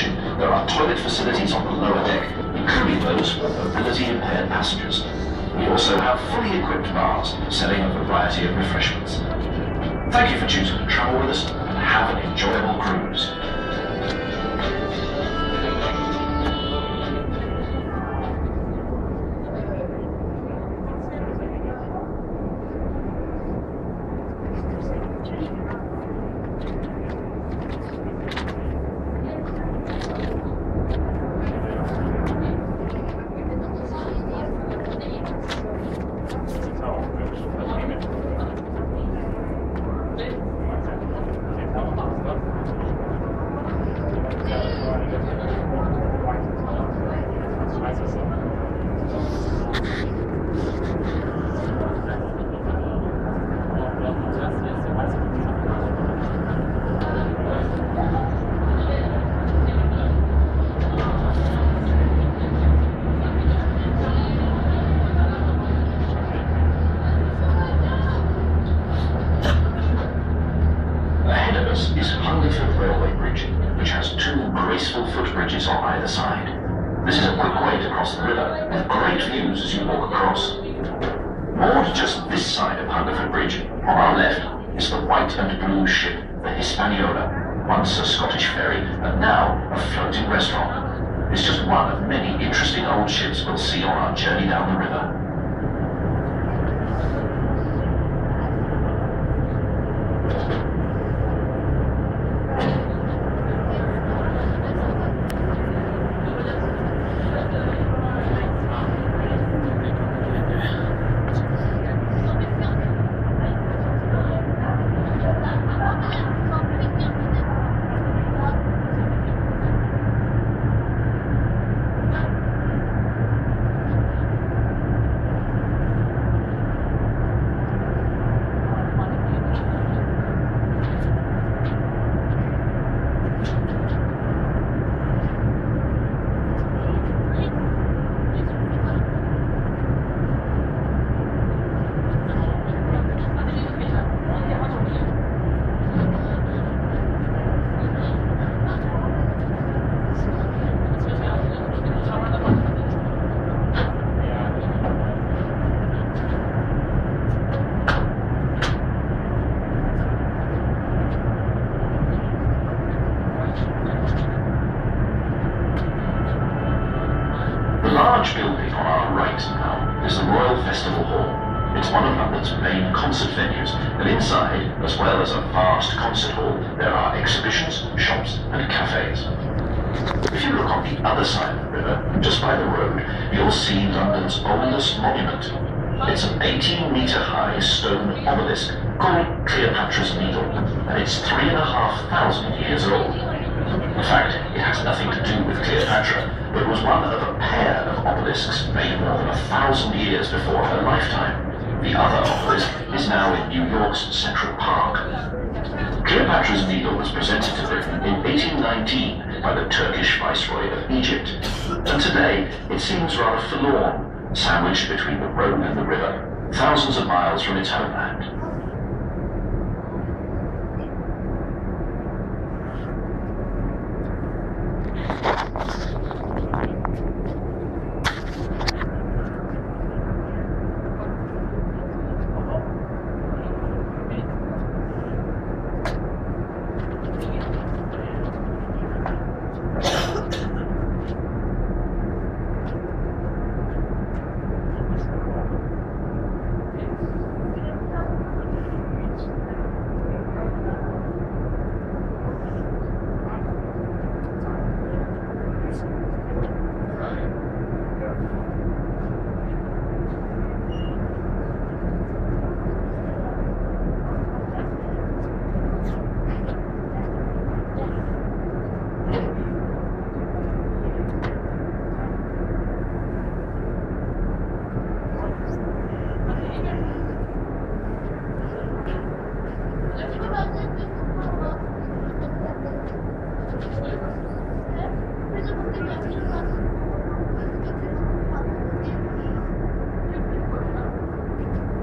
addition, there are toilet facilities on the lower deck, including those for mobility-impaired passengers. We also have fully equipped bars selling a variety of refreshments. Thank you for choosing to travel with us, and have an enjoyable cruise. Graceful footbridges on either side. This is a quick way to cross the river, with great views as you walk across. Moored just this side of Hungerford Bridge, on our left, is the white and blue ship, the Hispaniola, once a Scottish ferry, and now a floating restaurant. It's just one of many interesting old ships we'll see on our journey down the river. The large building on our right now is the Royal Festival Hall. It's one of London's main concert venues, and inside, as well as a vast concert hall, there are exhibitions, shops, and cafes. If you look on the other side of the river, just by the road, you'll see London's oldest monument. It's an 18-metre-high stone obelisk called Cleopatra's Needle, and it's 3,500 years old. In fact, it has nothing to do with Cleopatra, but was one of a pair of obelisks made more than 1,000 years before her lifetime. The other obelisk is now in New York's Central Park. Cleopatra's Needle was presented to Britain in 1819 by the Turkish Viceroy of Egypt, and today it seems rather forlorn, sandwiched between the Rhone and the river, thousands of miles from its homeland.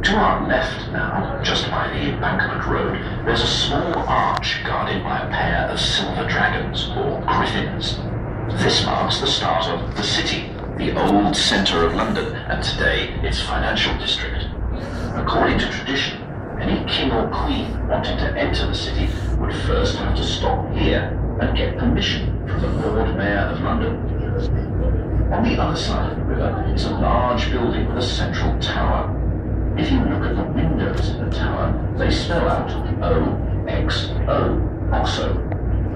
To our left now, just by the Embankment Road, there's a small arch guarded by a pair of silver dragons, or griffins. This marks the start of the City, the old centre of London, and today its financial district. According to tradition, any king or queen wanting to enter the city would first have to stop here and get permission from the Lord Mayor of London. On the other side of the river is a large building with a central tower. If you look at the windows in the tower, they spell out OXO, OXO.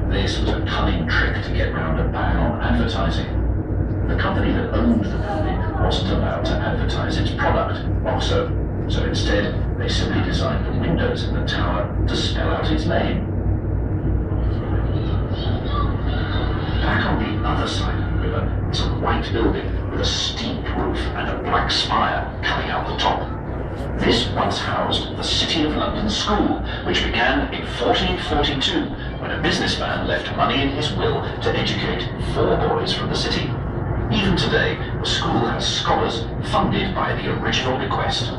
This was a cunning trick to get round a ban on advertising. The company that owned the building wasn't allowed to advertise its product, OXO, so instead they simply designed the windows in the tower to spell out its name. Back on the other side of the river is a white building with a steep roof and a black spire coming out the top. This once housed the City of London School, which began in 1442 when a businessman left money in his will to educate 4 boys from the city. Even today, the school has scholars funded by the original bequest.